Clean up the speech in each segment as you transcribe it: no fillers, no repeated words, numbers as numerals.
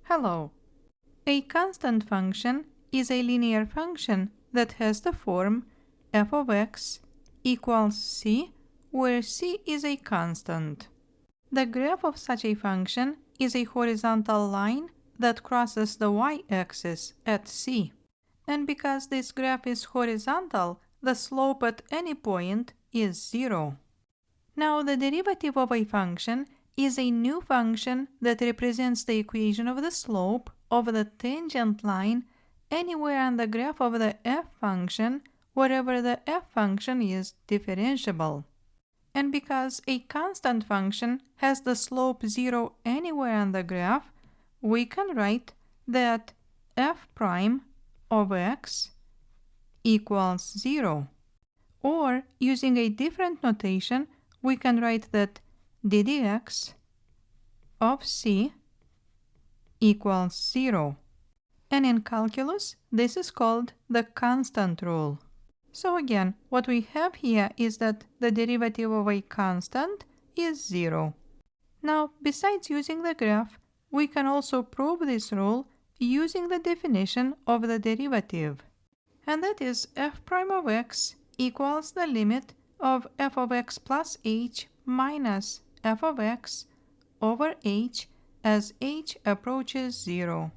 Hello. A constant function is a linear function that has the form f of x equals c, where c is a constant. The graph of such a function is a horizontal line that crosses the y-axis at c. And because this graph is horizontal, the slope at any point is 0. Now, the derivative of a function is a new function that represents the equation of the slope of the tangent line anywhere on the graph of the f function wherever the f function is differentiable. And because a constant function has the slope 0 anywhere on the graph, we can write that f prime of x equals 0. Or, using a different notation, we can write that ddx of c equals 0. And in calculus, this is called the constant rule. So again, what we have here is that the derivative of a constant is 0. Now, besides using the graph, we can also prove this rule using the definition of the derivative. And that is f prime of x equals the limit of f of x plus h minus f of x over h as h approaches 0.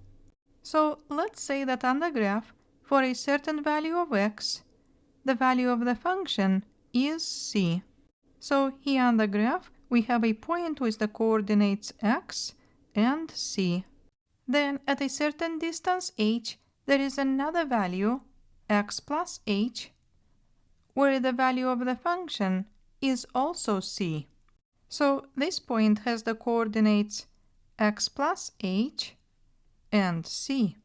So let's say that on the graph, for a certain value of x, the value of the function is c. So here on the graph, we have a point with the coordinates x and c. Then at a certain distance h, there is another value, x plus h, where the value of the function is also c. So this point has the coordinates x plus h and c.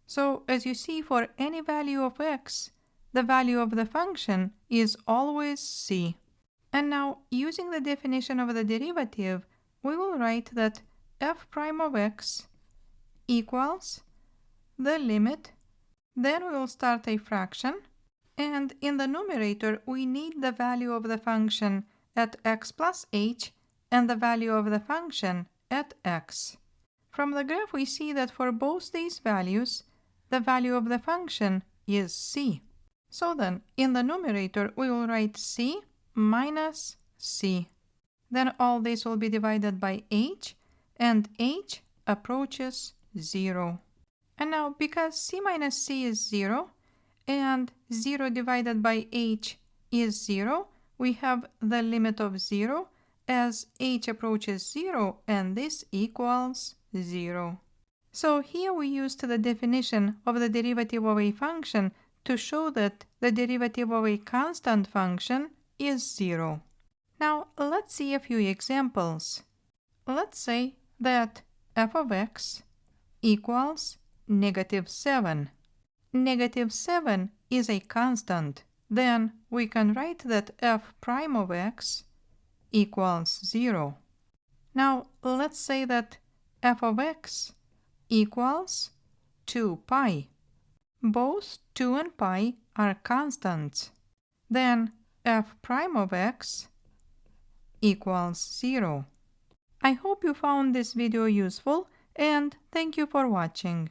So as you see, for any value of x, the value of the function is always c. And now, using the definition of the derivative, we will write that f prime of x equals the limit, then we will start a fraction, and in the numerator we need the value of the function at x plus h and the value of the function at x. From the graph we see that for both these values, the value of the function is c. So then, in the numerator we will write c minus c. Then all this will be divided by h, and h approaches 0. And now, because c minus c is 0, and 0 divided by h is 0, we have the limit of 0 as h approaches 0, and this equals 0. So here we used the definition of the derivative of a function to show that the derivative of a constant function is 0. Now let's see a few examples. Let's say that f of x equals -7. -7 is a constant. Then we can write that f prime of x equals 0. Now let's say that f of x equals 2 pi. Both 2 and pi are constants. Then f prime of x equals 0. I hope you found this video useful, and thank you for watching.